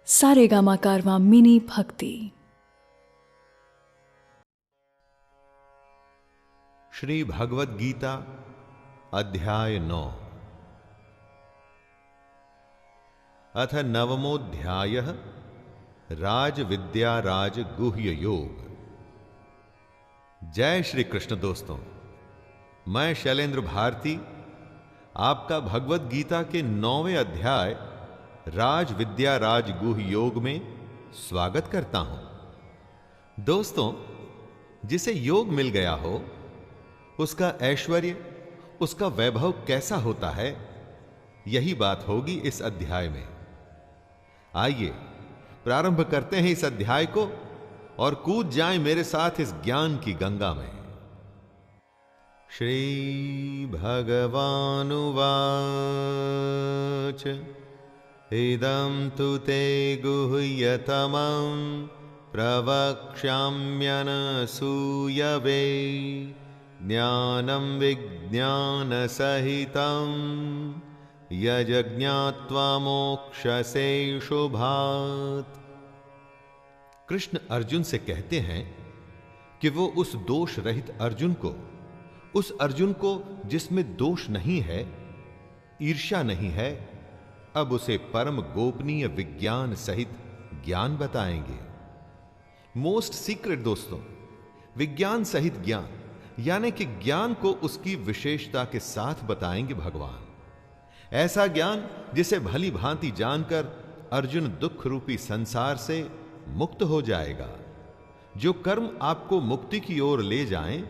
सारेगामा कारवां mini भक्ति। श्री भगवद गीता अध्याय 9 अथ नवमोऽध्यायः राजविद्या राज गुह्य योग। जय श्री कृष्ण। दोस्तों, मैं शैलेंद्र भारती आपका भगवद गीता के 9वें अध्याय राज विद्या राज गुह्य योग में स्वागत करता हूं। दोस्तों, जिसे योग मिल गया हो उसका ऐश्वर्य, उसका वैभव कैसा होता है, यही बात होगी इस अध्याय में। आइए प्रारंभ करते हैं इस अध्याय को और कूद जाएं मेरे साथ इस ज्ञान की गंगा में। श्री भगवानुवाच इदं तु ते गुह्यतमं प्रवक्ष्याम्यनसूयवे ज्ञानं विज्ञानसहितं यज्ञात्वा मोक्षसे शुभात्। कृष्ण अर्जुन से कहते हैं कि वो उस दोष रहित अर्जुन को, उस अर्जुन को जिसमें दोष नहीं है, ईर्ष्या नहीं है, अब उसे परम गोपनीय विज्ञान सहित ज्ञान बताएंगे। मोस्ट सीक्रेट दोस्तों, विज्ञान सहित ज्ञान, यानी कि ज्ञान को उसकी विशेषता के साथ बताएंगे भगवान। ऐसा ज्ञान जिसे भली भांति जानकर अर्जुन दुख रूपी संसार से मुक्त हो जाएगा। जो कर्म आपको मुक्ति की ओर ले जाएं,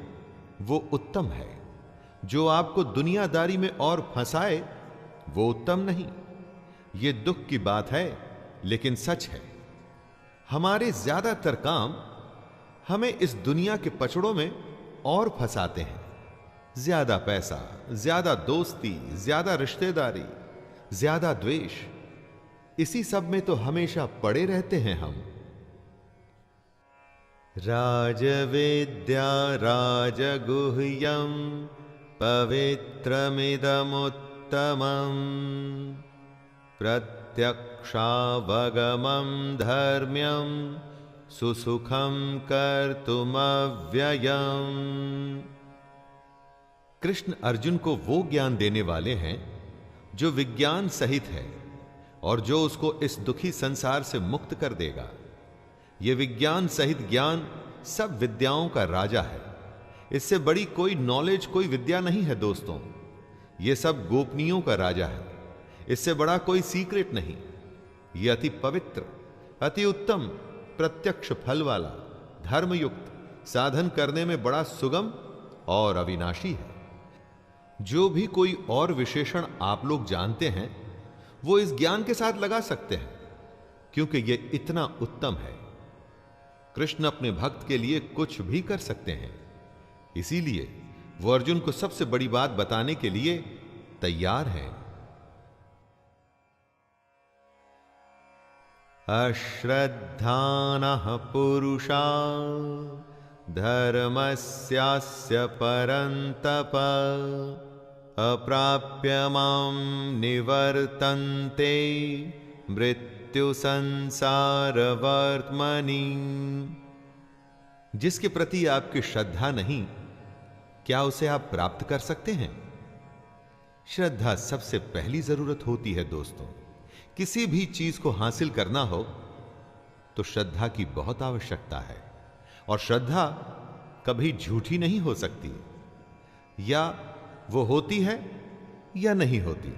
वो उत्तम है। जो आपको दुनियादारी में और फंसाए, वो उत्तम नहीं। ये दुख की बात है, लेकिन सच है। हमारे ज्यादातर काम हमें इस दुनिया के पचड़ों में और फंसाते हैं। ज्यादा पैसा, ज्यादा दोस्ती, ज्यादा रिश्तेदारी, ज्यादा द्वेष, इसी सब में तो हमेशा पड़े रहते हैं हम। राजविद्या राजगुह्यं पवित्रमिदमुत्तमम् प्रत्यक्षावगमं धर्म्यं सुसुखं कर्तुमव्ययम्। कृष्ण अर्जुन को वो ज्ञान देने वाले हैं जो विज्ञान सहित है और जो उसको इस दुखी संसार से मुक्त कर देगा। यह विज्ञान सहित ज्ञान सब विद्याओं का राजा है। इससे बड़ी कोई नॉलेज, कोई विद्या नहीं है दोस्तों। यह सब गोपनीयों का राजा है। इससे बड़ा कोई सीक्रेट नहीं। यह अति पवित्र, अति उत्तम, प्रत्यक्ष फल वाला, धर्मयुक्त, साधन करने में बड़ा सुगम और अविनाशी है। जो भी कोई और विशेषण आप लोग जानते हैं, वो इस ज्ञान के साथ लगा सकते हैं, क्योंकि यह इतना उत्तम है। कृष्ण अपने भक्त के लिए कुछ भी कर सकते हैं, इसीलिए वो अर्जुन को सबसे बड़ी बात बताने के लिए तैयार हैं। अश्रद्धानः पुरुषा धर्मस्यास्य परन्तप अप्राप्य मां निवर्तन्ते मृत्यु संसारवर्त्मनि। जिसके प्रति आपकी श्रद्धा नहीं, क्या उसे आप प्राप्त कर सकते हैं? श्रद्धा सबसे पहली जरूरत होती है दोस्तों। किसी भी चीज को हासिल करना हो तो श्रद्धा की बहुत आवश्यकता है, और श्रद्धा कभी झूठी नहीं हो सकती। या वो होती है या नहीं होती,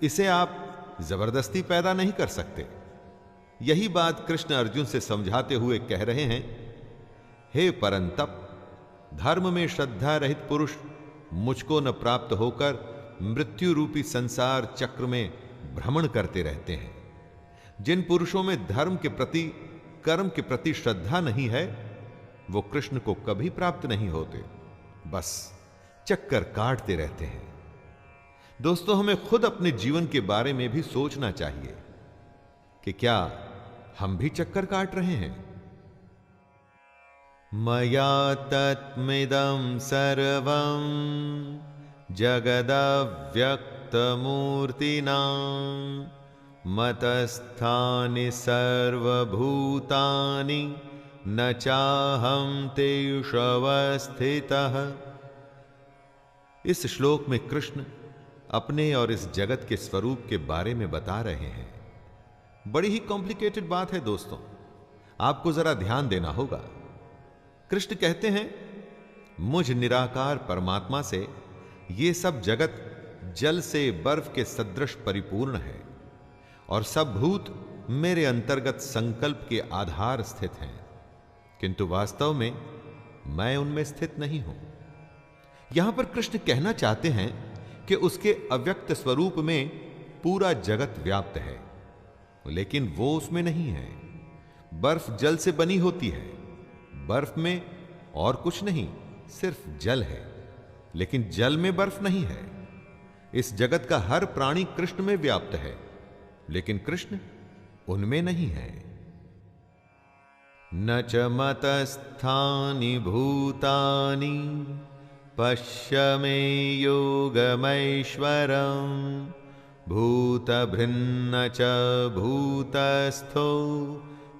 इसे आप जबरदस्ती पैदा नहीं कर सकते। यही बात कृष्ण अर्जुन से समझाते हुए कह रहे हैं, हे परंतप, धर्म में श्रद्धा रहित पुरुष मुझको न प्राप्त होकर मृत्यु रूपी संसार चक्र में भ्रमण करते रहते हैं। जिन पुरुषों में धर्म के प्रति, कर्म के प्रति श्रद्धा नहीं है, वो कृष्ण को कभी प्राप्त नहीं होते, बस चक्कर काटते रहते हैं। दोस्तों, हमें खुद अपने जीवन के बारे में भी सोचना चाहिए कि क्या हम भी चक्कर काट रहे हैं। मया तत्मिदं सर्वं जगदव्यक्तमूर्तिना मतस्थानि सर्वभूतानि न चाहं तेषु अवस्थितः। इस श्लोक में कृष्ण अपने और इस जगत के स्वरूप के बारे में बता रहे हैं। बड़ी ही कॉम्प्लिकेटेड बात है दोस्तों, आपको जरा ध्यान देना होगा। कृष्ण कहते हैं, मुझ निराकार परमात्मा से ये सब जगत जल से बर्फ के सदृश परिपूर्ण है और सब भूत मेरे अंतर्गत संकल्प के आधार स्थित हैं, किंतु वास्तव में मैं उनमें स्थित नहीं हूं। यहां पर कृष्ण कहना चाहते हैं कि उसके अव्यक्त स्वरूप में पूरा जगत व्याप्त है, लेकिन वो उसमें नहीं है। बर्फ जल से बनी होती है, बर्फ में और कुछ नहीं, सिर्फ जल है, लेकिन जल में बर्फ नहीं है। इस जगत का हर प्राणी कृष्ण में व्याप्त है, लेकिन कृष्ण उनमें नहीं है। न च मतस्थानि भूतानि पश्य मे योगमैश्वरम् भूतभृन्न च भूतस्थो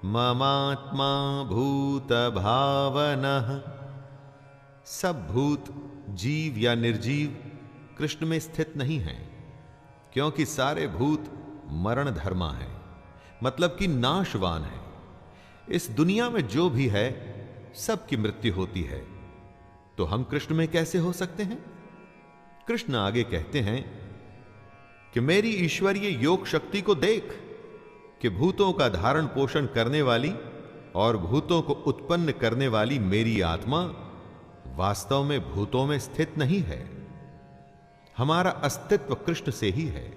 ममात्मा भूतभावनः। सब भूत, जीव या निर्जीव कृष्ण में स्थित नहीं हैं, क्योंकि सारे भूत मरण धर्मा हैं, मतलब कि नाशवान है। इस दुनिया में जो भी है सबकी मृत्यु होती है, तो हम कृष्ण में कैसे हो सकते हैं? कृष्ण आगे कहते हैं कि मेरी ईश्वरीय योग शक्ति को देख कि भूतों का धारण पोषण करने वाली और भूतों को उत्पन्न करने वाली मेरी आत्मा वास्तव में भूतों में स्थित नहीं है। हमारा अस्तित्व कृष्ण से ही है,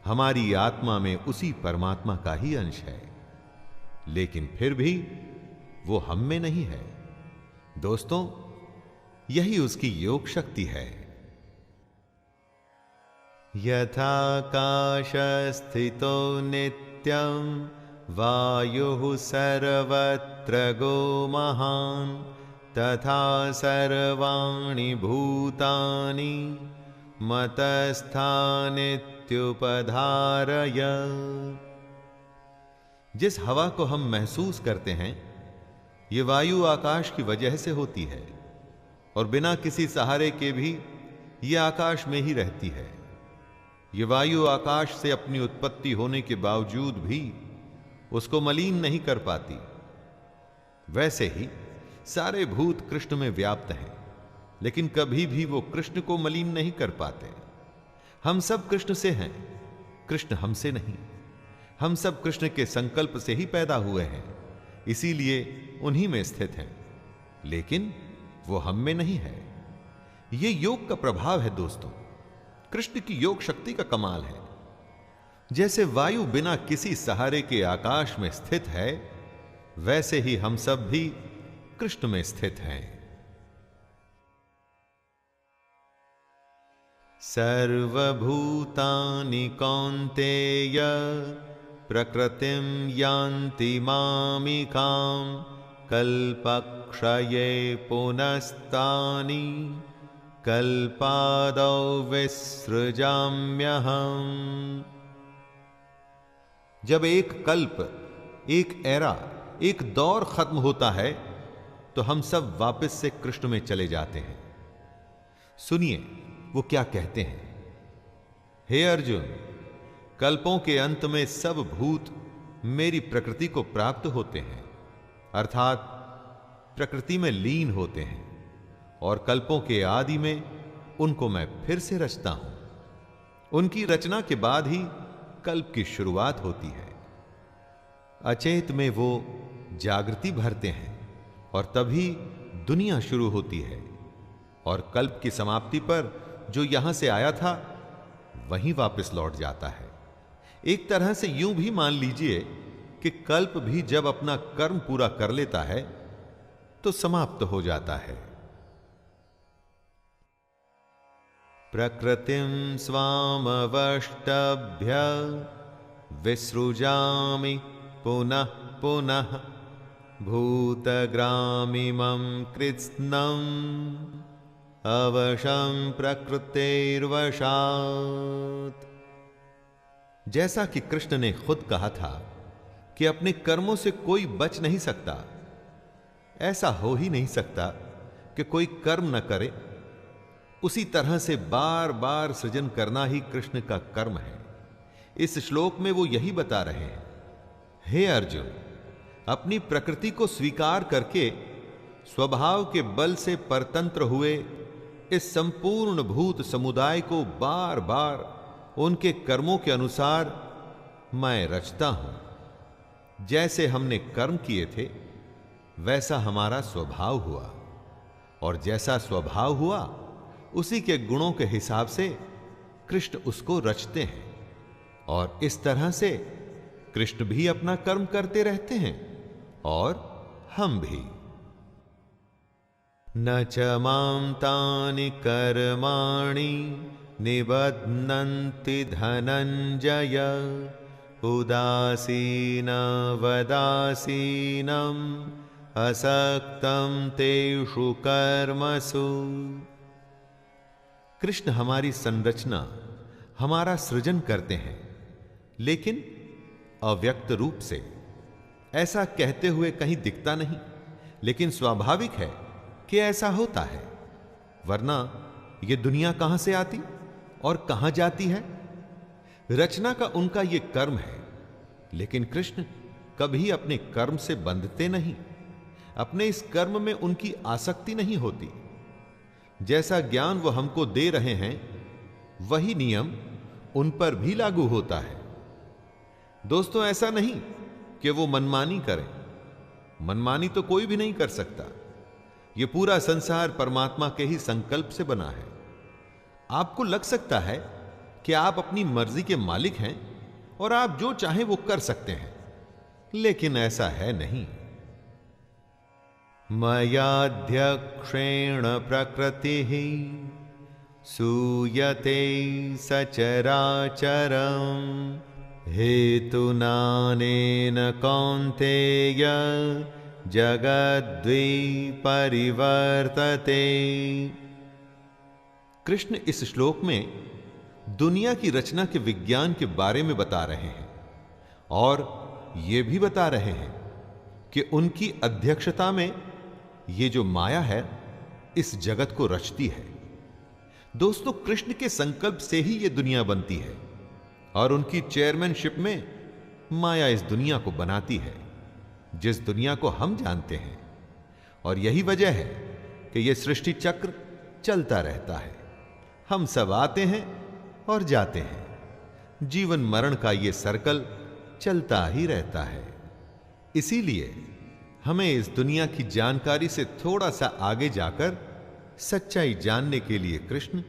हमारी आत्मा में उसी परमात्मा का ही अंश है, लेकिन फिर भी वो हम में नहीं है। दोस्तों, यही उसकी योग शक्ति है। यथाकाशस्थितो नित्यं वायुः सर्वत्र गो महान् तथा सर्वाणि भूतानि मतस्थानित्युपधारय। जिस हवा को हम महसूस करते हैं, ये वायु आकाश की वजह से होती है और बिना किसी सहारे के भी ये आकाश में ही रहती है। ये वायु आकाश से अपनी उत्पत्ति होने के बावजूद भी उसको मलिन नहीं कर पाती। वैसे ही सारे भूत कृष्ण में व्याप्त हैं, लेकिन कभी भी वो कृष्ण को मलिन नहीं कर पाते। हम सब कृष्ण से हैं, कृष्ण हमसे नहीं। हम सब कृष्ण के संकल्प से ही पैदा हुए हैं, इसीलिए उन्हीं में स्थित हैं, लेकिन वो हम में नहीं है। ये योग का प्रभाव है दोस्तों, कृष्ण की योग शक्ति का कमाल है। जैसे वायु बिना किसी सहारे के आकाश में स्थित है, वैसे ही हम सब भी कृष्ण में स्थित हैं। सर्वभूतानि कौन्तेय प्रकृतिं यान्ति मामिकां कल्पक्षये पुनस्तानि कल्पादौ विसृजाम्यहम्। जब एक कल्प, एक एरा, एक दौर खत्म होता है, तो हम सब वापस से कृष्ण में चले जाते हैं। सुनिए वो क्या कहते हैं। हे अर्जुन, कल्पों के अंत में सब भूत मेरी प्रकृति को प्राप्त होते हैं, अर्थात प्रकृति में लीन होते हैं, और कल्पों के आदि में उनको मैं फिर से रचता हूं। उनकी रचना के बाद ही कल्प की शुरुआत होती है। अचेत में वो जागृति भरते हैं और तभी दुनिया शुरू होती है, और कल्प की समाप्ति पर जो यहां से आया था वहीं वापस लौट जाता है। एक तरह से यूं भी मान लीजिए कि कल्प भी जब अपना कर्म पूरा कर लेता है तो समाप्त हो जाता है। प्रकृतिं स्वामवष्टभ्य विसृजामि पुनः पुनः भूतग्रामिमं कृत्स्नम् अवशं प्रकृतेर्वशात्। जैसा कि कृष्ण ने खुद कहा था कि अपने कर्मों से कोई बच नहीं सकता, ऐसा हो ही नहीं सकता कि कोई कर्म न करे, उसी तरह से बार बार सृजन करना ही कृष्ण का कर्म है। इस श्लोक में वो यही बता रहे हैं, हे अर्जुन, अपनी प्रकृति को स्वीकार करके स्वभाव के बल से परतंत्र हुए इस संपूर्ण भूत समुदाय को बार बार उनके कर्मों के अनुसार मैं रचता हूं। जैसे हमने कर्म किए थे वैसा हमारा स्वभाव हुआ, और जैसा स्वभाव हुआ उसी के गुणों के हिसाब से कृष्ण उसको रचते हैं, और इस तरह से कृष्ण भी अपना कर्म करते रहते हैं और हम भी। न च मां तानि कर्माणि निबध्नन्ति धनंजय उदासीन वदासीनम असक्तम तेषु कर्मसु। कृष्ण हमारी संरचना, हमारा सृजन करते हैं, लेकिन अव्यक्त रूप से। ऐसा कहते हुए कहीं दिखता नहीं, लेकिन स्वाभाविक है कि ऐसा होता है, वरना यह दुनिया कहां से आती और कहां जाती है। रचना का उनका यह कर्म है, लेकिन कृष्ण कभी अपने कर्म से बंधते नहीं, अपने इस कर्म में उनकी आसक्ति नहीं होती। जैसा ज्ञान वो हमको दे रहे हैं वही नियम उन पर भी लागू होता है। दोस्तों, ऐसा नहीं कि वो मनमानी करें, मनमानी तो कोई भी नहीं कर सकता। यह पूरा संसार परमात्मा के ही संकल्प से बना है। आपको लग सकता है कि आप अपनी मर्जी के मालिक हैं और आप जो चाहें वो कर सकते हैं, लेकिन ऐसा है नहीं। मयाध्यक्षेण प्रकृतिः सूयते सचराचरम् हेतुनानेन कौन्तेय जगद्द्वि परिवर्तते। कृष्ण इस श्लोक में दुनिया की रचना के विज्ञान के बारे में बता रहे हैं, और यह भी बता रहे हैं कि उनकी अध्यक्षता में ये जो माया है इस जगत को रचती है। दोस्तों, कृष्ण के संकल्प से ही यह दुनिया बनती है, और उनकी चेयरमैनशिप में माया इस दुनिया को बनाती है, जिस दुनिया को हम जानते हैं। और यही वजह है कि यह सृष्टि चक्र चलता रहता है। हम सब आते हैं और जाते हैं, जीवन मरण का यह सर्कल चलता ही रहता है। इसीलिए हमें इस दुनिया की जानकारी से थोड़ा सा आगे जाकर सच्चाई जानने के लिए कृष्ण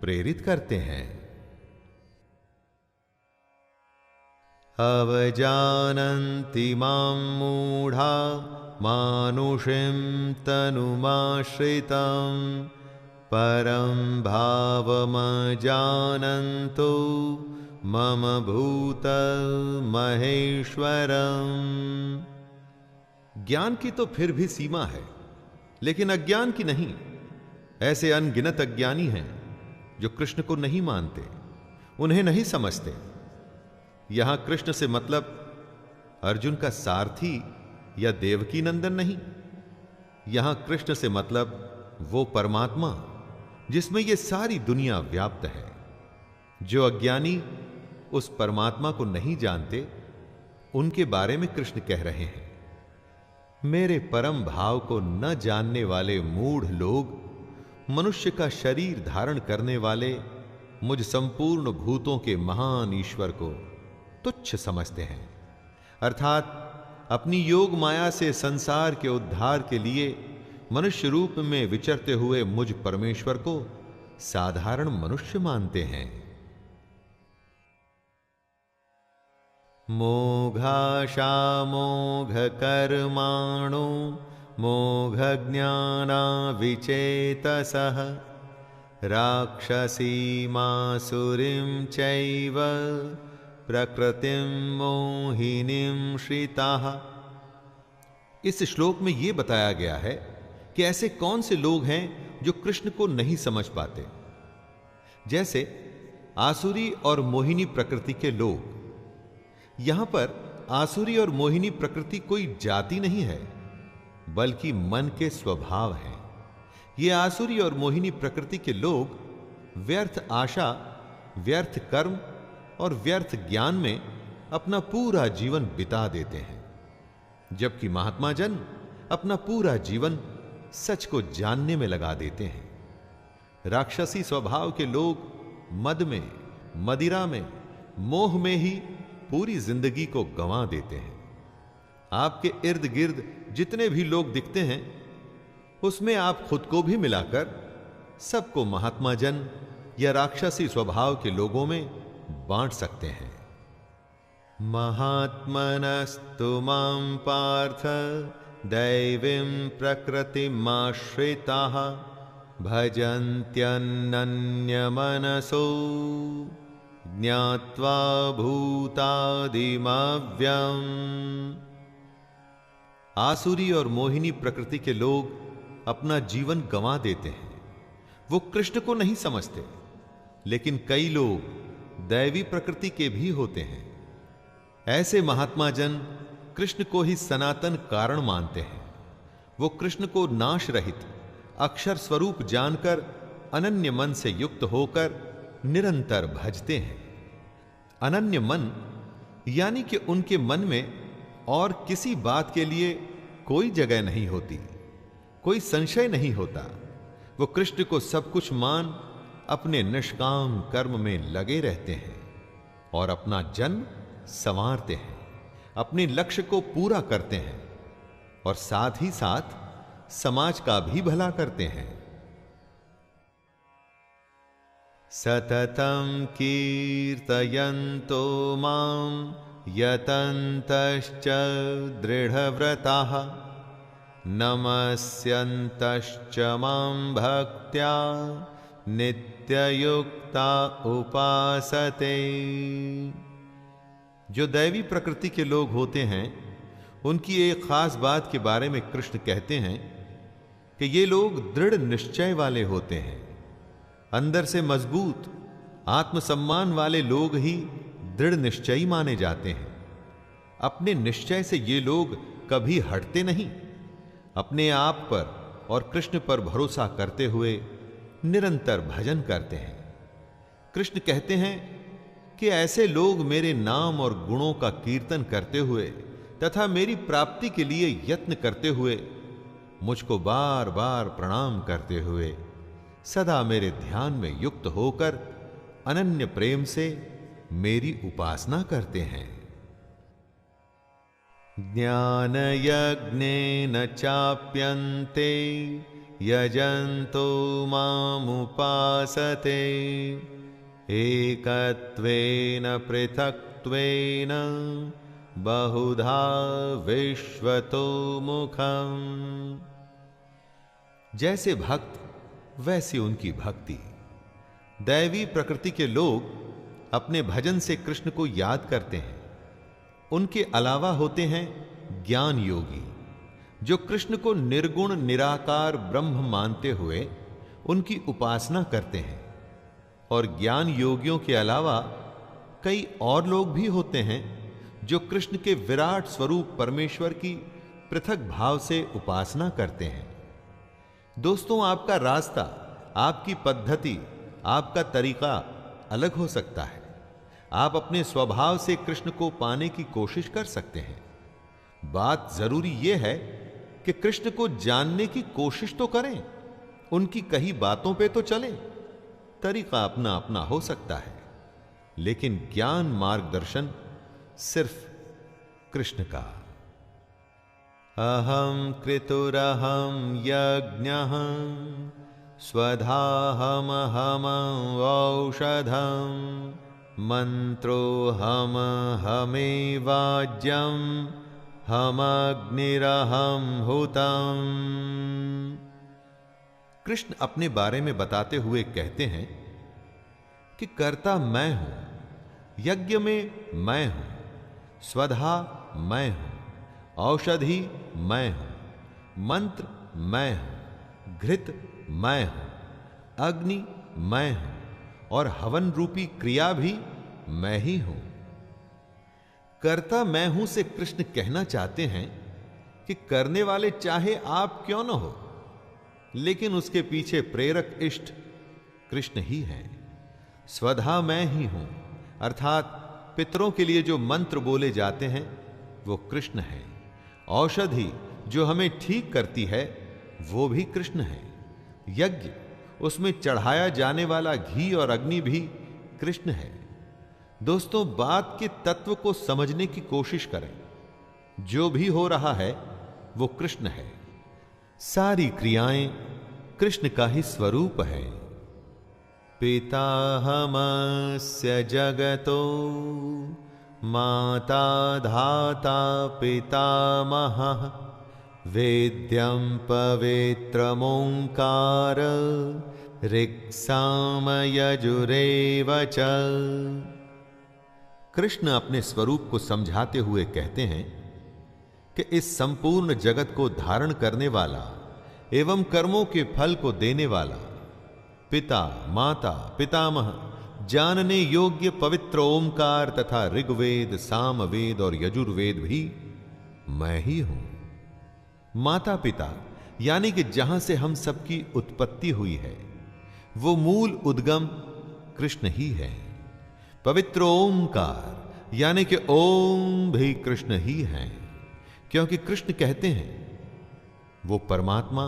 प्रेरित करते हैं। अवजानन्ति मां मूढ़ा मानुषीं तनुमाश्रितं परं भावमजानन्तो मम भूतमहेश्वरम्। ज्ञान की तो फिर भी सीमा है, लेकिन अज्ञान की नहीं। ऐसे अनगिनत अज्ञानी हैं जो कृष्ण को नहीं मानते, उन्हें नहीं समझते। यहां कृष्ण से मतलब अर्जुन का सारथी या देवकी नंदन नहीं। यहां कृष्ण से मतलब वो परमात्मा जिसमें ये सारी दुनिया व्याप्त है। जो अज्ञानी उस परमात्मा को नहीं जानते, उनके बारे में कृष्ण कह रहे हैं, मेरे परम भाव को न जानने वाले मूढ़ लोग मनुष्य का शरीर धारण करने वाले मुझ संपूर्ण भूतों के महान ईश्वर को तुच्छ समझते हैं। अर्थात अपनी योग माया से संसार के उद्धार के लिए मनुष्य रूप में विचरते हुए मुझ परमेश्वर को साधारण मनुष्य मानते हैं। मोघाशा मोघ कर्माणो मोघ ज्ञाना विचेतसः राक्षसीमासुरीं चैव प्रकृतिं मोहिनीं श्रिताः। इस श्लोक में यह बताया गया है कि ऐसे कौन से लोग हैं जो कृष्ण को नहीं समझ पाते। जैसे आसुरी और मोहिनी प्रकृति के लोग यहां पर आसुरी और मोहिनी प्रकृति कोई जाति नहीं है, बल्कि मन के स्वभाव हैं। ये आसुरी और मोहिनी प्रकृति के लोग व्यर्थ आशा, व्यर्थ कर्म और व्यर्थ ज्ञान में अपना पूरा जीवन बिता देते हैं, जबकि महात्मा जन अपना पूरा जीवन सच को जानने में लगा देते हैं। राक्षसी स्वभाव के लोग मद में, मदिरा में, मोह में ही पूरी जिंदगी को गंवा देते हैं। आपके इर्द गिर्द जितने भी लोग दिखते हैं, उसमें आप खुद को भी मिलाकर सबको महात्मा जन या राक्षसी स्वभाव के लोगों में बांट सकते हैं। महात्मनस्तु मां पार्थ दैवीं प्रकृतिमाश्रिताः भजन्त्यनन्यमनसो ज्ञात्वा भूतादिमव्यम्। आसुरी और मोहिनी प्रकृति के लोग अपना जीवन गंवा देते हैं। वो कृष्ण को नहीं समझते, लेकिन कई लोग दैवी प्रकृति के भी होते हैं। ऐसे महात्मा जन कृष्ण को ही सनातन कारण मानते हैं। वो कृष्ण को नाश रहित अक्षर स्वरूप जानकर अनन्य मन से युक्त होकर निरंतर भजते हैं। अनन्य मन यानी कि उनके मन में और किसी बात के लिए कोई जगह नहीं होती, कोई संशय नहीं होता। वो कृष्ण को सब कुछ मान अपने निष्काम कर्म में लगे रहते हैं और अपना जन्म संवारते हैं, अपने लक्ष्य को पूरा करते हैं और साथ ही साथ समाज का भी भला करते हैं। सततं कीर्तयन्तो मां यतन्तश्च दृढव्रताः नमस्यन्तश्च मां भक्त्या नित्ययुक्ता उपासते। जो दैवी प्रकृति के लोग होते हैं, उनकी एक खास बात के बारे में कृष्ण कहते हैं कि ये लोग दृढ़ निश्चय वाले होते हैं। अंदर से मजबूत आत्मसम्मान वाले लोग ही दृढ़ निश्चयी माने जाते हैं। अपने निश्चय से ये लोग कभी हटते नहीं। अपने आप पर और कृष्ण पर भरोसा करते हुए निरंतर भजन करते हैं। कृष्ण कहते हैं कि ऐसे लोग मेरे नाम और गुणों का कीर्तन करते हुए तथा मेरी प्राप्ति के लिए यत्न करते हुए, मुझको बार बार प्रणाम करते हुए सदा मेरे ध्यान में युक्त होकर अनन्य प्रेम से मेरी उपासना करते हैं। ज्ञान यज्ञेन चाप्यन्ते यजन्तो मामुपासते एकत्वेन पृथक्त्वेन बहुधा विश्वतो मुखम्। जैसे भक्त वैसी उनकी भक्ति। दैवी प्रकृति के लोग अपने भजन से कृष्ण को याद करते हैं। उनके अलावा होते हैं ज्ञान योगी, जो कृष्ण को निर्गुण निराकार ब्रह्म मानते हुए उनकी उपासना करते हैं। और ज्ञान योगियों के अलावा कई और लोग भी होते हैं जो कृष्ण के विराट स्वरूप परमेश्वर की पृथक भाव से उपासना करते हैं। दोस्तों, आपका रास्ता, आपकी पद्धति, आपका तरीका अलग हो सकता है। आप अपने स्वभाव से कृष्ण को पाने की कोशिश कर सकते हैं। बात जरूरी यह है कि कृष्ण को जानने की कोशिश तो करें, उनकी कही बातों पे तो चलें। तरीका अपना अपना हो सकता है, लेकिन ज्ञान मार्गदर्शन सिर्फ कृष्ण का। अहम कृतुरहम यज्ञः स्वधाहमहम औषधम मंत्रोहम हमेवाज्यम हमग्निरहम हुतम। कृष्ण अपने बारे में बताते हुए कहते हैं कि कर्ता मैं हूं, यज्ञ में मैं हूं, स्वधा मैं हूं, औषधि मैं हूं, मंत्र मैं हूं, घृत मैं हूं, अग्नि मैं हूं और हवन रूपी क्रिया भी मैं ही हूं। कर्ता मैं हूं से कृष्ण कहना चाहते हैं कि करने वाले चाहे आप क्यों न हो, लेकिन उसके पीछे प्रेरक इष्ट कृष्ण ही हैं। स्वधा मैं ही हूं, अर्थात पितरों के लिए जो मंत्र बोले जाते हैं वो कृष्ण है। औषधि जो हमें ठीक करती है वो भी कृष्ण है। यज्ञ, उसमें चढ़ाया जाने वाला घी और अग्नि भी कृष्ण है। दोस्तों, बात के तत्व को समझने की कोशिश करें। जो भी हो रहा है वो कृष्ण है। सारी क्रियाएं कृष्ण का ही स्वरूप है। पिताहमस्य जगतो माता धाता पितामहः वेद्यं पवित्रमोंकार ऋक्सामयजुरेव च। कृष्ण अपने स्वरूप को समझाते हुए कहते हैं कि इस संपूर्ण जगत को धारण करने वाला एवं कर्मों के फल को देने वाला पिता, माता, पितामह, जानने योग्य पवित्र ओमकार तथा ऋग्वेद, सामवेद और यजुर्वेद भी मैं ही हूं। माता पिता यानी कि जहां से हम सबकी उत्पत्ति हुई है वो मूल उद्गम कृष्ण ही है। पवित्र ओमकार यानी कि ओम भी कृष्ण ही है, क्योंकि कृष्ण कहते हैं वो परमात्मा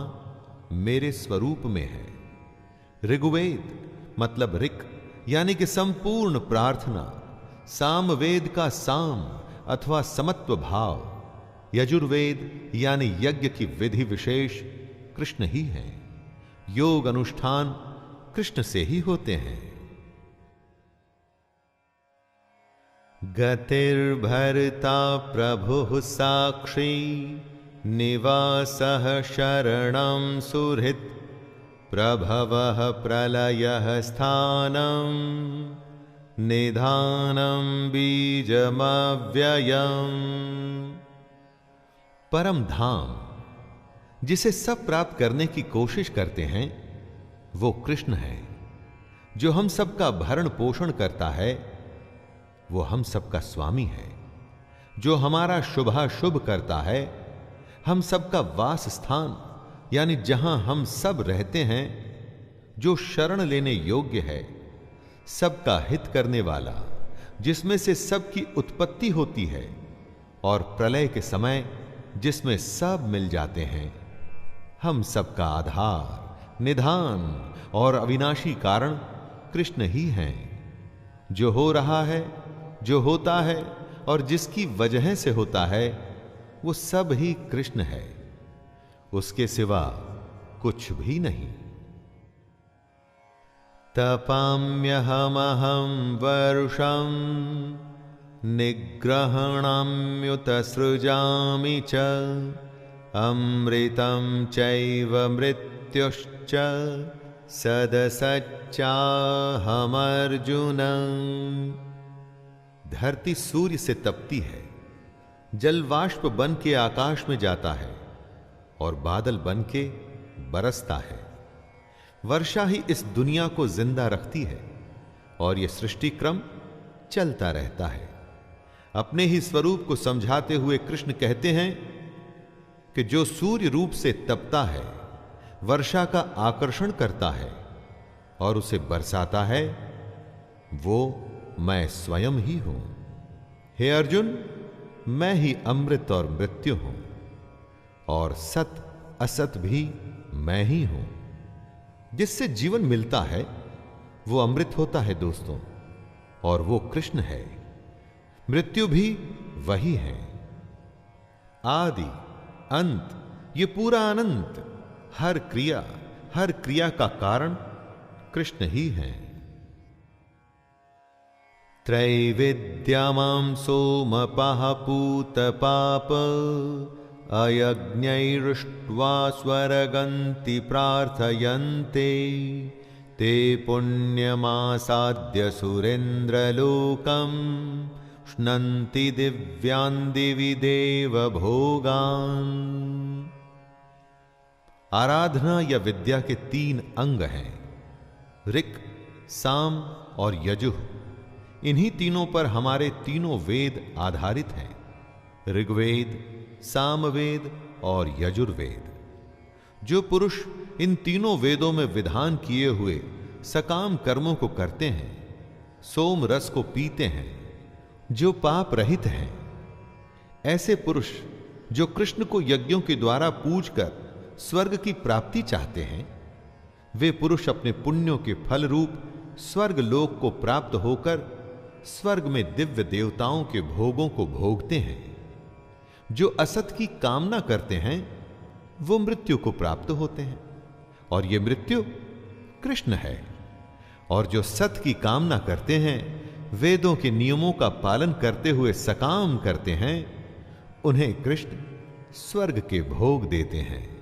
मेरे स्वरूप में है। ऋग्वेद मतलब ऋक यानी कि संपूर्ण प्रार्थना, सामवेद का साम अथवा समत्व भाव, यजुर्वेद यानी यज्ञ की विधि विशेष कृष्ण ही है। योग अनुष्ठान कृष्ण से ही होते हैं। गतिर्भर्ता प्रभुः साक्षी निवासः शरणं सुहृत् प्रभवः प्रलयः स्थानं निधानं बीजमव्ययम्। परम धाम जिसे सब प्राप्त करने की कोशिश करते हैं वो कृष्ण है। जो हम सबका भरण पोषण करता है वो हम सबका स्वामी है। जो हमारा शुभाशुभ करता है, हम सबका वास स्थान यानी जहां हम सब रहते हैं, जो शरण लेने योग्य है, सबका हित करने वाला, जिसमें से सबकी उत्पत्ति होती है और प्रलय के समय जिसमें सब मिल जाते हैं, हम सबका आधार, निधान और अविनाशी कारण कृष्ण ही हैं। जो हो रहा है, जो होता है और जिसकी वजह से होता है वो सब ही कृष्ण है, उसके सिवा कुछ भी नहीं। तपाम्यहमहं वर्षं निग्रहणाम्युत सृजामि च अमृतं चैव मृत्युश्च सदसच्चाहमर्जुन। धरती सूर्य से तपती है, जल वाष्प बन के आकाश में जाता है और बादल बन के बरसता है। वर्षा ही इस दुनिया को जिंदा रखती है और यह सृष्टि क्रम चलता रहता है। अपने ही स्वरूप को समझाते हुए कृष्ण कहते हैं कि जो सूर्य रूप से तपता है, वर्षा का आकर्षण करता है और उसे बरसाता है, वो मैं स्वयं ही हूं। हे अर्जुन, मैं ही अमृत और मृत्यु हूं और सत असत भी मैं ही हूं। जिससे जीवन मिलता है वो अमृत होता है दोस्तों, और वो कृष्ण है। मृत्यु भी वही है। आदि अंत, ये पूरा अनंत, हर क्रिया का कारण कृष्ण ही है। त्रैविद्यमां सोमपः पूतपाप अयज्ञैरुष्ट्वा स्वर्गन्ति प्रार्थयन्ते ते पुण्यमासाद्य सुरेन्द्रलोकं श्नन्ति दिव्यान् दिवि देव भोगान्। आराधना या विद्या के 3 अंग हैं, ऋक्, साम और यजुः। इन्हीं तीनों पर हमारे तीनों वेद आधारित हैं, ऋग्वेद, सामवेद और यजुर्वेद। जो पुरुष इन तीनों वेदों में विधान किए हुए सकाम कर्मों को करते हैं, सोम रस को पीते हैं, जो पाप रहित हैं, ऐसे पुरुष जो कृष्ण को यज्ञों के द्वारा पूजकर स्वर्ग की प्राप्ति चाहते हैं, वे पुरुष अपने पुण्यों के फल रूप स्वर्ग लोक को प्राप्त होकर स्वर्ग में दिव्य देवताओं के भोगों को भोगते हैं। जो असत की कामना करते हैं वो मृत्यु को प्राप्त होते हैं, और ये मृत्यु कृष्ण है। और जो सत की कामना करते हैं, वेदों के नियमों का पालन करते हुए सकाम करते हैं, उन्हें कृष्ण स्वर्ग के भोग देते हैं।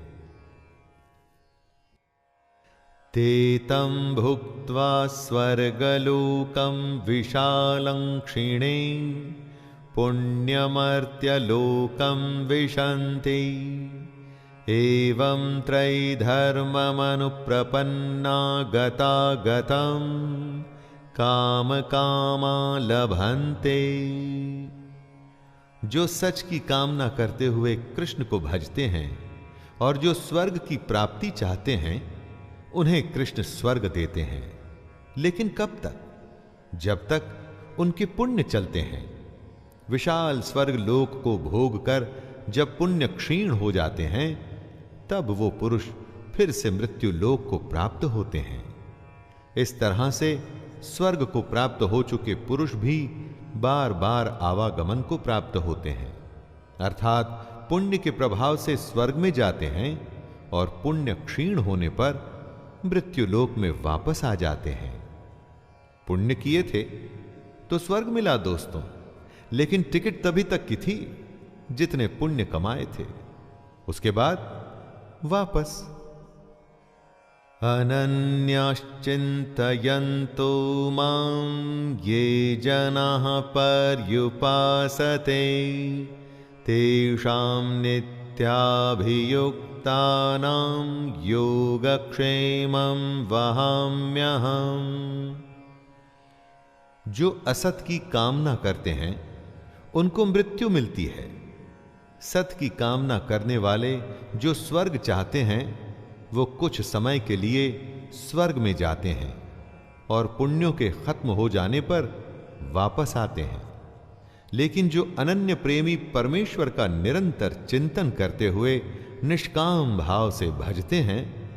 ते तं भुक्त्वा स्वर्गलोकं विशालं क्षिणे पुण्यमर्त्यलोकं विशन्ति। एवं त्रैधर्ममनुप्रपन्ना गतागतं कामकामा लभन्ते। जो सच की कामना करते हुए कृष्ण को भजते हैं और जो स्वर्ग की प्राप्ति चाहते हैं, उन्हें कृष्ण स्वर्ग देते हैं। लेकिन कब तक? जब तक उनके पुण्य चलते हैं। विशाल स्वर्ग लोक को भोग कर जब पुण्य क्षीण हो जाते हैं, तब वो पुरुष फिर से मृत्यु लोक को प्राप्त होते हैं। इस तरह से स्वर्ग को प्राप्त हो चुके पुरुष भी बार बार आवागमन को प्राप्त होते हैं, अर्थात पुण्य के प्रभाव से स्वर्ग में जाते हैं और पुण्य क्षीण होने पर मृत्यु लोक में वापस आ जाते हैं। पुण्य किए थे तो स्वर्ग मिला दोस्तों, लेकिन टिकट तभी तक की थी जितने पुण्य कमाए थे। उसके बाद वापस। अनन्याश्चिन्तयन्तो मां ये जनाः पर्युपासते तेषां नित्याभियुक्तानां योगक्षेमं वहाम्यहम्। जो असत की कामना करते हैं उनको मृत्यु मिलती है। सत की कामना करने वाले जो स्वर्ग चाहते हैं वो कुछ समय के लिए स्वर्ग में जाते हैं और पुण्यों के खत्म हो जाने पर वापस आते हैं। लेकिन जो अनन्य प्रेमी परमेश्वर का निरंतर चिंतन करते हुए निष्काम भाव से भजते हैं,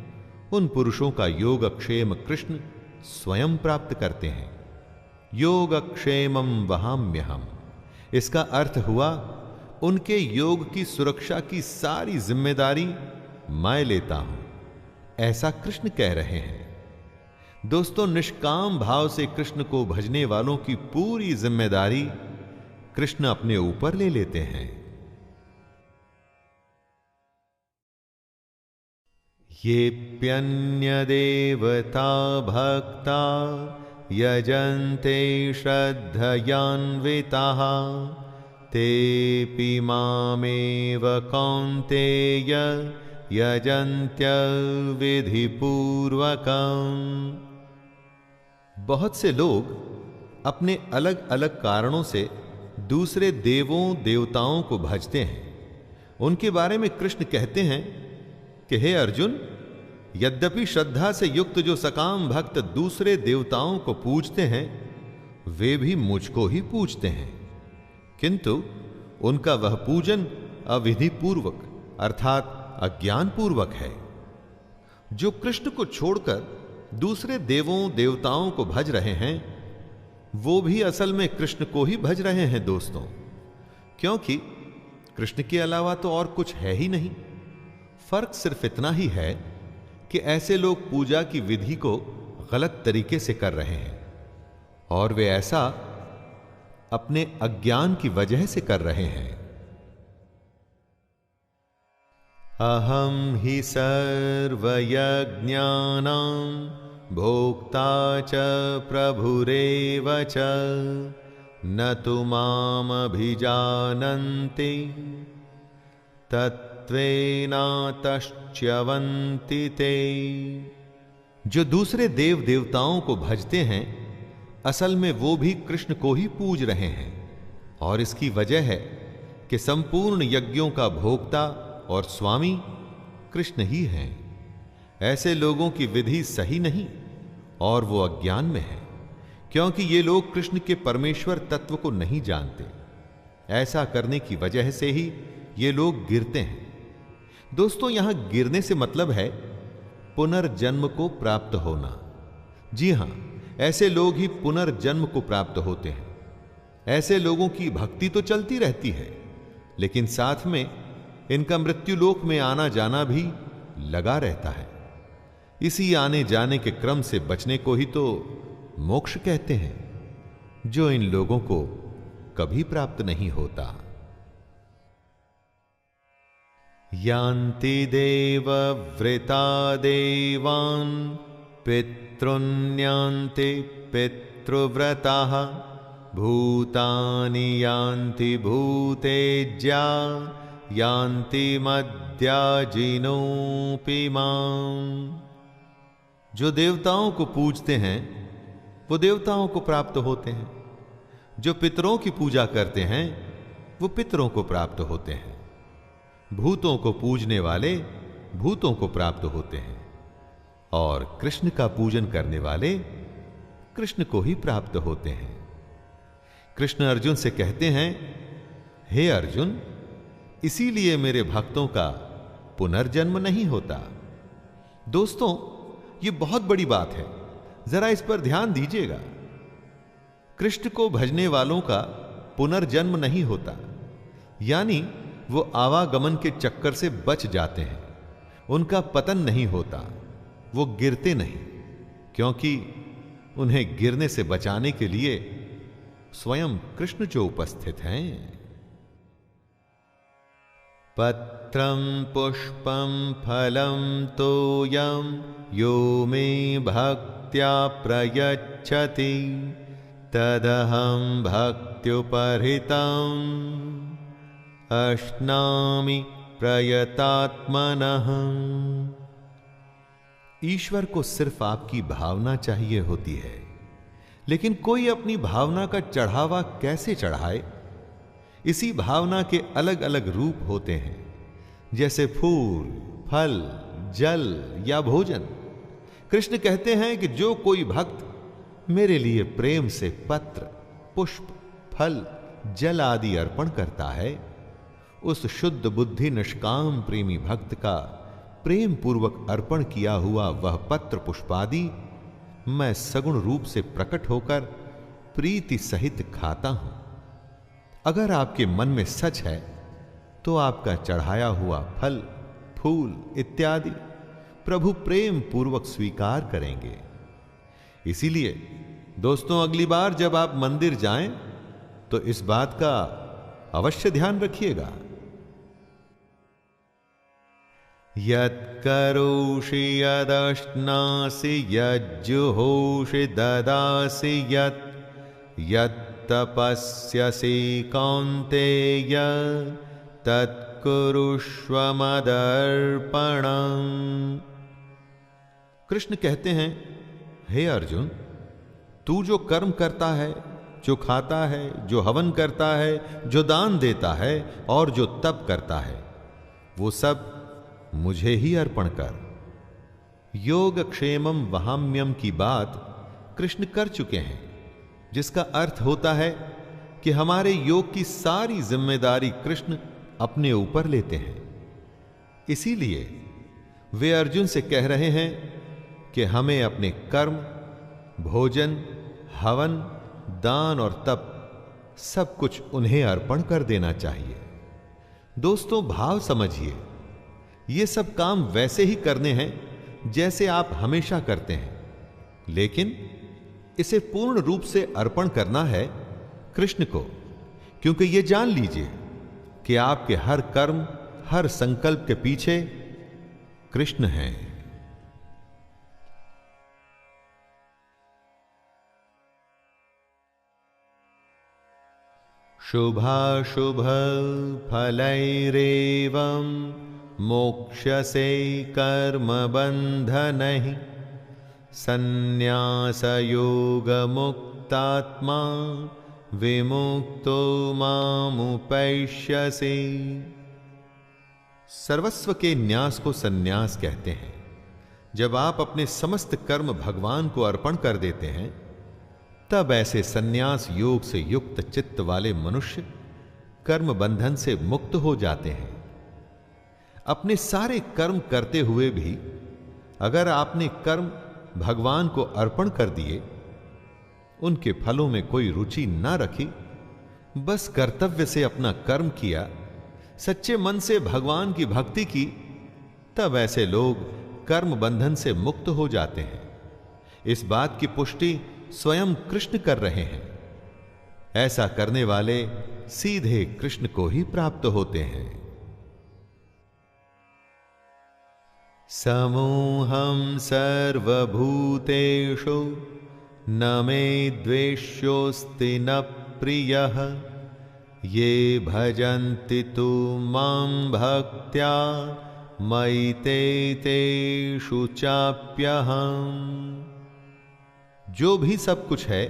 उन पुरुषों का योगक्षेम कृष्ण स्वयं प्राप्त करते हैं। योगक्षेमं वहाम्यहम्, इसका अर्थ हुआ उनके योग की सुरक्षा की सारी जिम्मेदारी मैं लेता हूं, ऐसा कृष्ण कह रहे हैं। दोस्तों, निष्काम भाव से कृष्ण को भजने वालों की पूरी जिम्मेदारी कृष्ण अपने ऊपर ले लेते हैं। येऽप्यन्यदेवता भक्ता यजन्ते श्रद्धयान्विताः तेऽपि मामेव कौन्तेय यजन्त्यविधिपूर्वकम्। बहुत से लोग अपने अलग अलग कारणों से दूसरे देवों देवताओं को भजते हैं। उनके बारे में कृष्ण कहते हैं कि हे अर्जुन, यद्यपि श्रद्धा से युक्त जो सकाम भक्त दूसरे देवताओं को पूजते हैं, वे भी मुझको ही पूजते हैं, किंतु उनका वह पूजन अविधि पूर्वक अर्थात अज्ञान पूर्वक है। जो कृष्ण को छोड़कर दूसरे देवों देवताओं को भज रहे हैं, वो भी असल में कृष्ण को ही भज रहे हैं दोस्तों, क्योंकि कृष्ण के अलावा तो और कुछ है ही नहीं। फर्क सिर्फ इतना ही है कि ऐसे लोग पूजा की विधि को गलत तरीके से कर रहे हैं, और वे ऐसा अपने अज्ञान की वजह से कर रहे हैं। अहम ही सर्वयज्ञानां भोक्ता च प्रभुरेव च न तु मामभिजानन्ति तत्त्वेनातश्च्यवन्ति ते। जो दूसरे देव देवताओं को भजते हैं, असल में वो भी कृष्ण को ही पूज रहे हैं, और इसकी वजह है कि संपूर्ण यज्ञों का भोक्ता और स्वामी कृष्ण ही हैं। ऐसे लोगों की विधि सही नहीं और वो अज्ञान में है, क्योंकि ये लोग कृष्ण के परमेश्वर तत्व को नहीं जानते। ऐसा करने की वजह से ही ये लोग गिरते हैं। दोस्तों, यहां गिरने से मतलब है पुनर्जन्म को प्राप्त होना। जी हां, ऐसे लोग ही पुनर्जन्म को प्राप्त होते हैं। ऐसे लोगों की भक्ति तो चलती रहती है, लेकिन साथ में इनका मृत्युलोक में आना जाना भी लगा रहता है। इसी आने जाने के क्रम से बचने को ही तो मोक्ष कहते हैं, जो इन लोगों को कभी प्राप्त नहीं होता। यान्ति देवव्रता देवान् पितॄन्यान्ति पितृव्रताः भूतानि यान्ति भूतेज्या यान्ति मद्याजिनोऽपि माम्। जो देवताओं को पूजते हैं वो देवताओं को प्राप्त होते हैं, जो पितरों की पूजा करते हैं वो पितरों को प्राप्त होते हैं, भूतों को पूजने वाले भूतों को प्राप्त होते हैं, और कृष्ण का पूजन करने वाले कृष्ण को ही प्राप्त होते हैं। कृष्ण अर्जुन से कहते हैं, हे अर्जुन, इसीलिए मेरे भक्तों का पुनर्जन्म नहीं होता। दोस्तों, ये बहुत बड़ी बात है, जरा इस पर ध्यान दीजिएगा। कृष्ण को भजने वालों का पुनर्जन्म नहीं होता, यानी वो आवागमन के चक्कर से बच जाते हैं, उनका पतन नहीं होता, वो गिरते नहीं, क्योंकि उन्हें गिरने से बचाने के लिए स्वयं कृष्ण जो उपस्थित हैं। पत्रं पुष्पं फलं तोयं यो मे भक्त्या प्रयच्छति तदहं भक्त्युपहृतम् अश्नामि प्रयतात्मनः। ईश्वर को सिर्फ आपकी भावना चाहिए होती है, लेकिन कोई अपनी भावना का चढ़ावा कैसे चढ़ाए? इसी भावना के अलग अलग रूप होते हैं, जैसे फूल, फल, जल या भोजन। कृष्ण कहते हैं कि जो कोई भक्त मेरे लिए प्रेम से पत्र, पुष्प, फल, जल आदि अर्पण करता है, उस शुद्ध बुद्धि निष्काम प्रेमी भक्त का प्रेम पूर्वक अर्पण किया हुआ वह पत्र पुष्पादि मैं सगुण रूप से प्रकट होकर प्रीति सहित खाता हूं। अगर आपके मन में सच है तो आपका चढ़ाया हुआ फल, फूल इत्यादि प्रभु प्रेम पूर्वक स्वीकार करेंगे। इसीलिए दोस्तों, अगली बार जब आप मंदिर जाएं तो इस बात का अवश्य ध्यान रखिएगा। यत्करोषि यदश्नासि यज्जुहोषि ददासि यत्तपस्यसि कौन्तेय तत्कुरुष्व मदर्पणम्। कृष्ण कहते हैं, हे अर्जुन, तू जो कर्म करता है, जो खाता है, जो हवन करता है, जो दान देता है और जो तप करता है, वो सब मुझे ही अर्पण कर। योग क्षेमम वहाम्यम की बात कृष्ण कर चुके हैं, जिसका अर्थ होता है कि हमारे योग की सारी जिम्मेदारी कृष्ण अपने ऊपर लेते हैं। इसीलिए वे अर्जुन से कह रहे हैं कि हमें अपने कर्म, भोजन, हवन, दान और तप सब कुछ उन्हें अर्पण कर देना चाहिए। दोस्तों, भाव समझिए, ये सब काम वैसे ही करने हैं जैसे आप हमेशा करते हैं, लेकिन इसे पूर्ण रूप से अर्पण करना है कृष्ण को, क्योंकि ये जान लीजिए कि आपके हर कर्म, हर संकल्प के पीछे कृष्ण हैं। शुभाशुभ फलैरेवं मोक्ष्यसे कर्मबन्धनैः संन्यासयोगमुक्तैश्च मुक्तात्मा विमुक्तो मामुपैष्यसि। सर्वस्व के न्यास को सन्यास कहते हैं। जब आप अपने समस्त कर्म भगवान को अर्पण कर देते हैं, तब ऐसे सन्यास योग से युक्त चित्त वाले मनुष्य कर्म बंधन से मुक्त हो जाते हैं। अपने सारे कर्म करते हुए भी अगर आपने कर्म भगवान को अर्पण कर दिए, उनके फलों में कोई रुचि ना रखी, बस कर्तव्य से अपना कर्म किया, सच्चे मन से भगवान की भक्ति की, तब ऐसे लोग कर्म बंधन से मुक्त हो जाते हैं। इस बात की पुष्टि स्वयं कृष्ण कर रहे हैं। ऐसा करने वाले सीधे कृष्ण को ही प्राप्त होते हैं। समूहं सर्वभूतेषु न मे द्वेष्योऽस्ति न प्रियः ये भजन्ति तु मां भक्त्या मयि ते तेषु चाप्यहम्। जो भी सब कुछ है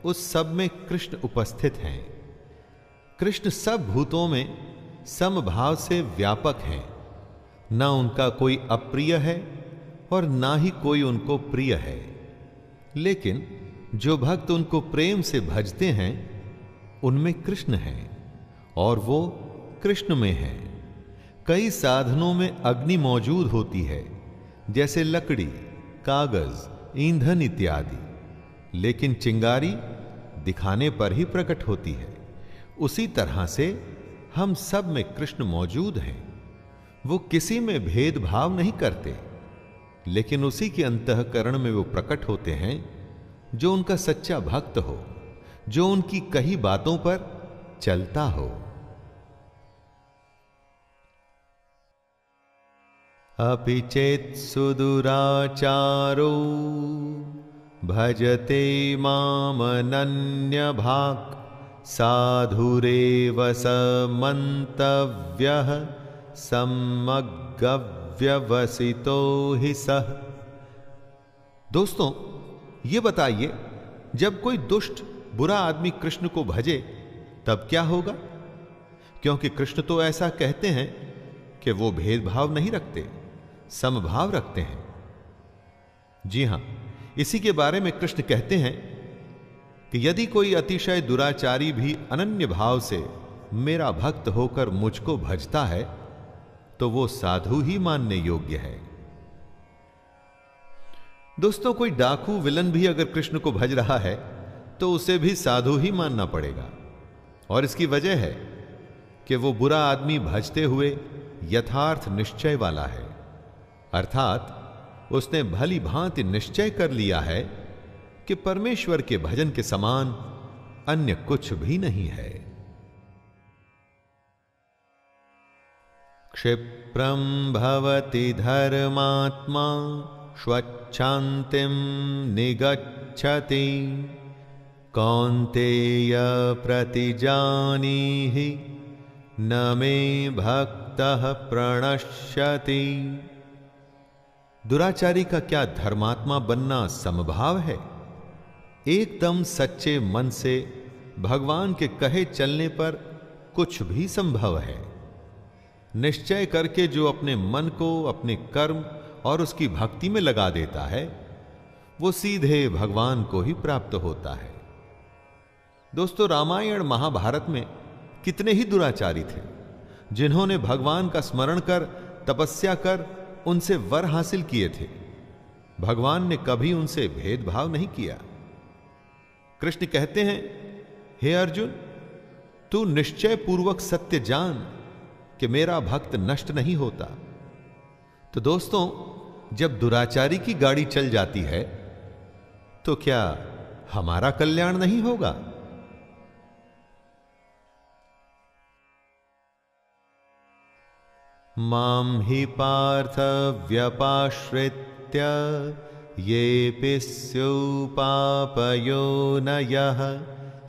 उस सब में कृष्ण उपस्थित हैं। कृष्ण सब भूतों में समभाव से व्यापक हैं। ना उनका कोई अप्रिय है और ना ही कोई उनको प्रिय है। लेकिन जो भक्त उनको प्रेम से भजते हैं, उनमें कृष्ण हैं और वो कृष्ण में हैं। कई साधनों में अग्नि मौजूद होती है, जैसे लकड़ी, कागज, ईंधन इत्यादि, लेकिन चिंगारी दिखाने पर ही प्रकट होती है। उसी तरह से हम सब में कृष्ण मौजूद हैं। वो किसी में भेदभाव नहीं करते, लेकिन उसी के अंतःकरण में वो प्रकट होते हैं जो उनका सच्चा भक्त हो, जो उनकी कही बातों पर चलता हो। अपि चेत् सुदुराचारो भजते मामनन्यभाक् साधुरेव स मन्तव्यः सम्यग्व्यवसितो हि सः। दोस्तों, ये बताइए, जब कोई दुष्ट बुरा आदमी कृष्ण को भजे तब क्या होगा? क्योंकि कृष्ण तो ऐसा कहते हैं कि वो भेदभाव नहीं रखते, समभाव रखते हैं। जी हां, इसी के बारे में कृष्ण कहते हैं कि यदि कोई अतिशय दुराचारी भी अनन्य भाव से मेरा भक्त होकर मुझको भजता है, तो वो साधु ही मानने योग्य है। दोस्तों, कोई डाकू विलन भी अगर कृष्ण को भज रहा है तो उसे भी साधु ही मानना पड़ेगा। और इसकी वजह है कि वो बुरा आदमी भजते हुए यथार्थ निश्चय वाला है, अर्थात उसने भली भांति निश्चय कर लिया है कि परमेश्वर के भजन के समान अन्य कुछ भी नहीं है। क्षिप्रं भवति धर्मात्मा स्वच्छान्तिं निगच्छति कौन्तेय प्रतिजानीहि न मे भक्तः प्रणश्यति। दुराचारी का क्या धर्मात्मा बनना समभाव है? एकदम सच्चे मन से भगवान के कहे चलने पर कुछ भी संभव है। निश्चय करके जो अपने मन को अपने कर्म और उसकी भक्ति में लगा देता है, वो सीधे भगवान को ही प्राप्त होता है। दोस्तों, रामायण महाभारत में कितने ही दुराचारी थे जिन्होंने भगवान का स्मरण कर, तपस्या कर उनसे वर हासिल किए थे। भगवान ने कभी उनसे भेदभाव नहीं किया। कृष्ण कहते हैं, हे अर्जुन, तू निश्चय पूर्वक सत्य जान कि मेरा भक्त नष्ट नहीं होता। तो दोस्तों, जब दुराचारी की गाड़ी चल जाती है तो क्या हमारा कल्याण नहीं होगा? मां हि पार्थ व्यपाश्रित्य येऽपि स्युपापयोनयः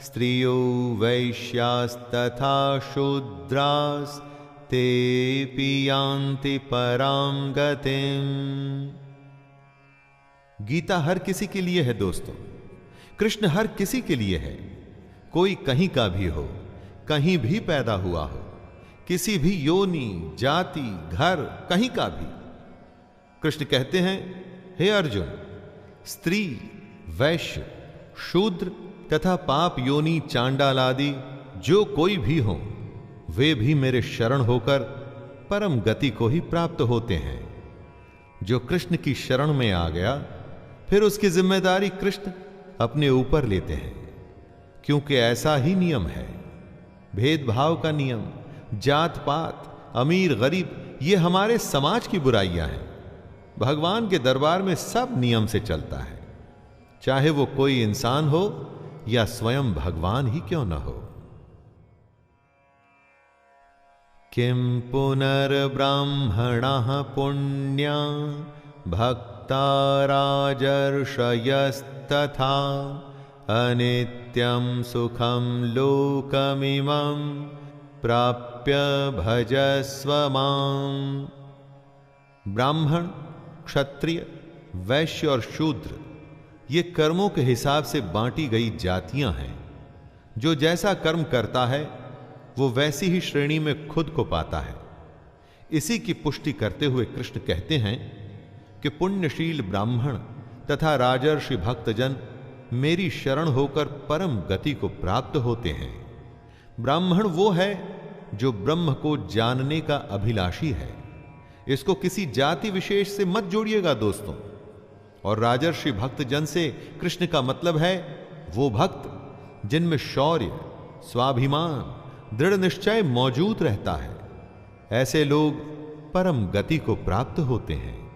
स्त्रियो वैश्यास्तथा शूद्रास्तेऽपि यान्ति परां गतिम्। गीता हर किसी के लिए है दोस्तों। कृष्ण हर किसी के लिए है, कोई कहीं का भी हो, कहीं भी पैदा हुआ हो, किसी भी योनि, जाति, घर, कहीं का भी। कृष्ण कहते हैं, हे अर्जुन, स्त्री, वैश्य, शूद्र तथा पाप योनि, चांडाल आदि जो कोई भी हो, वे भी मेरे शरण होकर परम गति को ही प्राप्त होते हैं। जो कृष्ण की शरण में आ गया, फिर उसकी जिम्मेदारी कृष्ण अपने ऊपर लेते हैं, क्योंकि ऐसा ही नियम है। भेदभाव का नियम, जात पात, अमीर गरीब, ये हमारे समाज की बुराइयां हैं। भगवान के दरबार में सब नियम से चलता है, चाहे वो कोई इंसान हो या स्वयं भगवान ही क्यों न हो। किं पुनर्ब्राह्मणः पुण्या भक्ता राजर्षयस्तथा अनित्यं सुखं लोकमिमं प्राप्य भजस्व माम्। ब्राह्मण, क्षत्रिय, वैश्य और शूद्र ये कर्मों के हिसाब से बांटी गई जातियां हैं। जो जैसा कर्म करता है वो वैसी ही श्रेणी में खुद को पाता है। इसी की पुष्टि करते हुए कृष्ण कहते हैं कि पुण्यशील ब्राह्मण तथा राजर्षि भक्तजन मेरी शरण होकर परम गति को प्राप्त होते हैं। ब्राह्मण वो है जो ब्रह्म को जानने का अभिलाषी है। इसको किसी जाति विशेष से मत जोड़िएगा दोस्तों। और राजर्षि भक्तजन से कृष्ण का मतलब है वो भक्त जिनमें शौर्य, स्वाभिमान, दृढ़ निश्चय मौजूद रहता है। ऐसे लोग परम गति को प्राप्त होते हैं।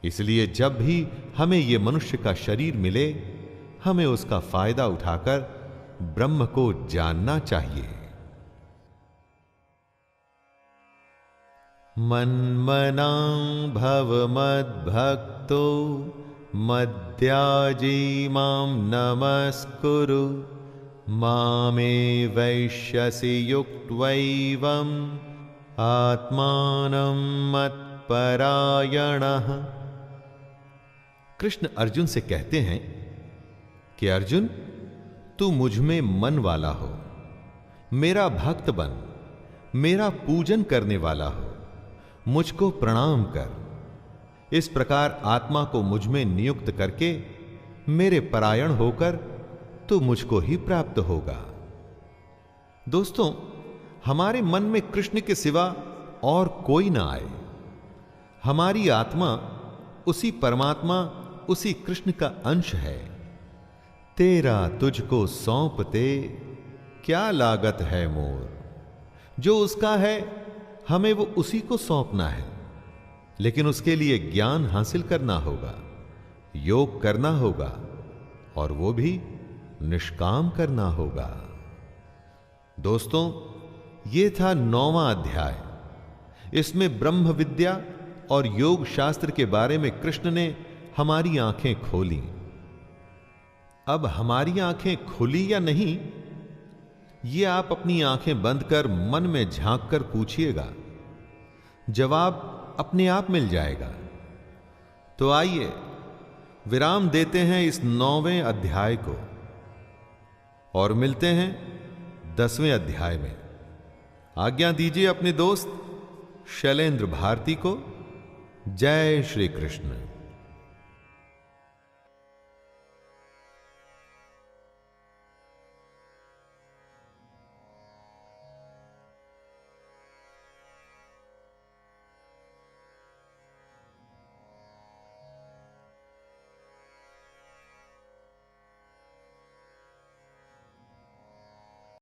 इसलिए जब भी हमें यह मनुष्य का शरीर मिले, हमें उसका फायदा उठाकर ब्रह्म को जानना चाहिए। मन्मना भव मद्भक्तो मद्याजी मां नमस्कुरु मामे वैश्यसि युक्त्वैवम् आत्मानं मत्परायणः। कृष्ण अर्जुन से कहते हैं कि अर्जुन, तू मुझ में मन वाला हो, मेरा भक्त बन, मेरा पूजन करने वाला हो, मुझको प्रणाम कर। इस प्रकार आत्मा को मुझ में नियुक्त करके मेरे परायण होकर तो मुझको ही प्राप्त होगा। दोस्तों, हमारे मन में कृष्ण के सिवा और कोई ना आए। हमारी आत्मा उसी परमात्मा, उसी कृष्ण का अंश है। तेरा तुझको सौंपते क्या लागत है मोर। जो उसका है हमें वो उसी को सौंपना है, लेकिन उसके लिए ज्ञान हासिल करना होगा, योग करना होगा और वो भी निष्काम करना होगा। दोस्तों, ये था 9वां अध्याय। इसमें ब्रह्म विद्या और योग शास्त्र के बारे में कृष्ण ने हमारी आंखें खोली। अब हमारी आंखें खुली या नहीं, ये आप अपनी आंखें बंद कर मन में झांक कर पूछिएगा, जवाब अपने आप मिल जाएगा। तो आइए विराम देते हैं इस 9वें अध्याय को और मिलते हैं 10वें अध्याय में। आज्ञा दीजिए अपने दोस्त शैलेंद्र भारती को। जय श्री कृष्ण।